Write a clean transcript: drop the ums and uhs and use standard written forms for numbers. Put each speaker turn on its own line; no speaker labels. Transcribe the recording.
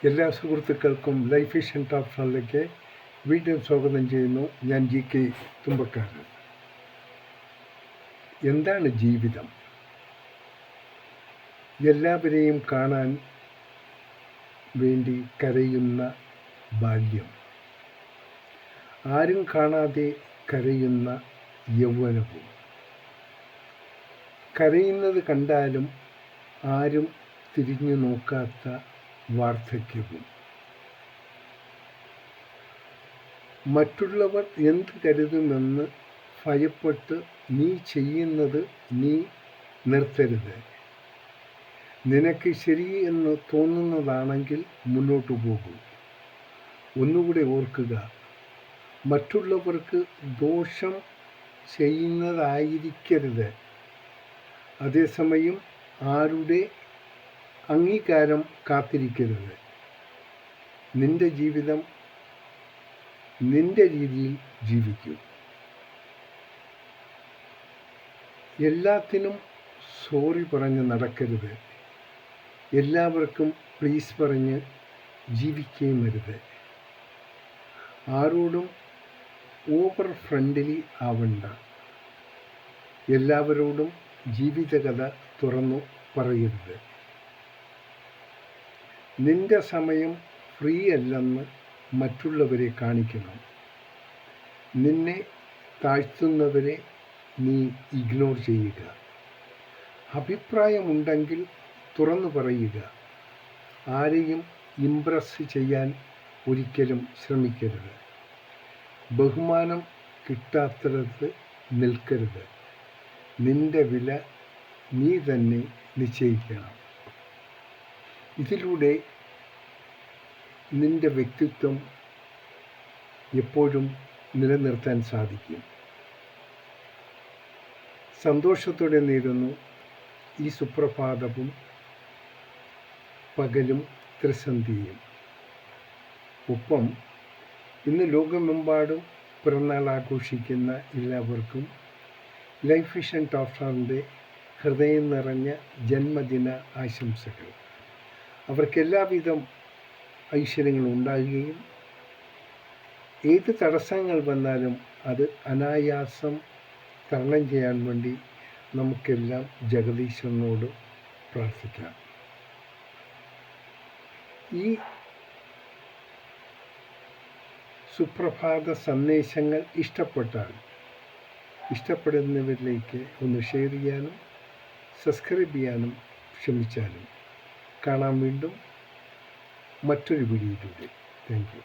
എല്ലാ സുഹൃത്തുക്കൾക്കും life vision top ഫണ്ടിലേക്ക് വീണ്ടും സ്വാഗതം ചെയ്യുന്നു. ഞാൻ GK തുമ്പക്കാരൻ. എന്താണ് ജീവിതം? എല്ലാവരെയും കാണാൻ വേണ്ടി കരയുന്ന ബാല്യം, ആരും കാണാതെ കരയുന്ന യൗവനവും, കരയുന്നത് കണ്ടാലും ആരും തിരിഞ്ഞു നോക്കാത്ത വാർദ്ധക്യവും, മറ്റുള്ളവർ എന്ത് കരുതുമെന്ന് ഭയപ്പെട്ട് നീ ചെയ്യുന്നത് നീ നിർത്തരുത്. നിനക്ക് ശരിയെന്ന് തോന്നുന്നതാണെങ്കിൽ മുന്നോട്ടു പോകൂ. ഒന്നുകൂടെ ഓർക്കുക, മറ്റുള്ളവർക്ക് ദോഷം ചെയ്യുന്നതായിരിക്കരുത്. അതേസമയം ആരുടെ അംഗീകാരം കാത്തിരിക്കരുത്. നിന്റെ ജീവിതം നിന്റെ രീതിയിൽ ജീവിക്കൂ. എല്ലാത്തിനും സോറി പറഞ്ഞ് നടക്കരുത്. എല്ലാവർക്കും പ്ലീസ് പറഞ്ഞ് ജീവിക്കുകയും അരുത്. ആരോടും ഓവർ ഫ്രണ്ട്ലി ആവണ്ട. എല്ലാവരോടും ജീവിതകഥ തുറന്നു പറയരുത്. നിന്റെ സമയം ഫ്രീ അല്ലെന്ന് മറ്റുള്ളവരെ കാണിക്കണം. നിന്നെ താഴ്ത്തുന്നവരെ നീ ഇഗ്നോർ ചെയ്യുക. അഭിപ്രായമുണ്ടെങ്കിൽ തുറന്നു പറയുക. ആരെയും ഇംപ്രസ് ചെയ്യാൻ ഒരിക്കലും ശ്രമിക്കരുത്. ബഹുമാനം കിട്ടാത്തിടത്ത് നിൽക്കരുത്. നിന്റെ വില നീ തന്നെ നിശ്ചയിക്കണം. ഇതിലൂടെ നിന്റെ വ്യക്തിത്വം എപ്പോഴും നിലനിർത്താൻ സാധിക്കും. സന്തോഷത്തോടെ നേരുന്നു ഈ സുപ്രഭാതവും പകലും ത്രിസന്ധിയും. ഒപ്പം ഇന്ന് ലോകമെമ്പാടും പിറന്നാൾ ആഘോഷിക്കുന്ന എല്ലാവർക്കും ലൈഫ് വിഷൻ ടോപ്പ് ഫണ്ടിൻ്റെ ഹൃദയം നിറഞ്ഞ ജന്മദിന ആശംസകൾ. അവർക്ക് എല്ലാവിധം ഐശ്വര്യങ്ങൾ ഉണ്ടാകുകയും ഏത് തടസ്സങ്ങൾ വന്നാലും അത് അനായാസം തരണം ചെയ്യാൻ വേണ്ടി നമുക്കെല്ലാം ജഗദീശ്വരനോട് പ്രാർത്ഥിക്കാം. ഈ സുപ്രഭാത സന്ദേശങ്ങൾ ഇഷ്ടപ്പെടുന്നവരിലേക്ക് ഒന്ന് ഷെയർ ചെയ്യാനും സബ്സ്ക്രൈബ് ചെയ്യാനും ശ്രമിച്ചാലും കാണാം വീണ്ടും മറ്റൊരു വീഡിയോയിലൂടെ. Thank you.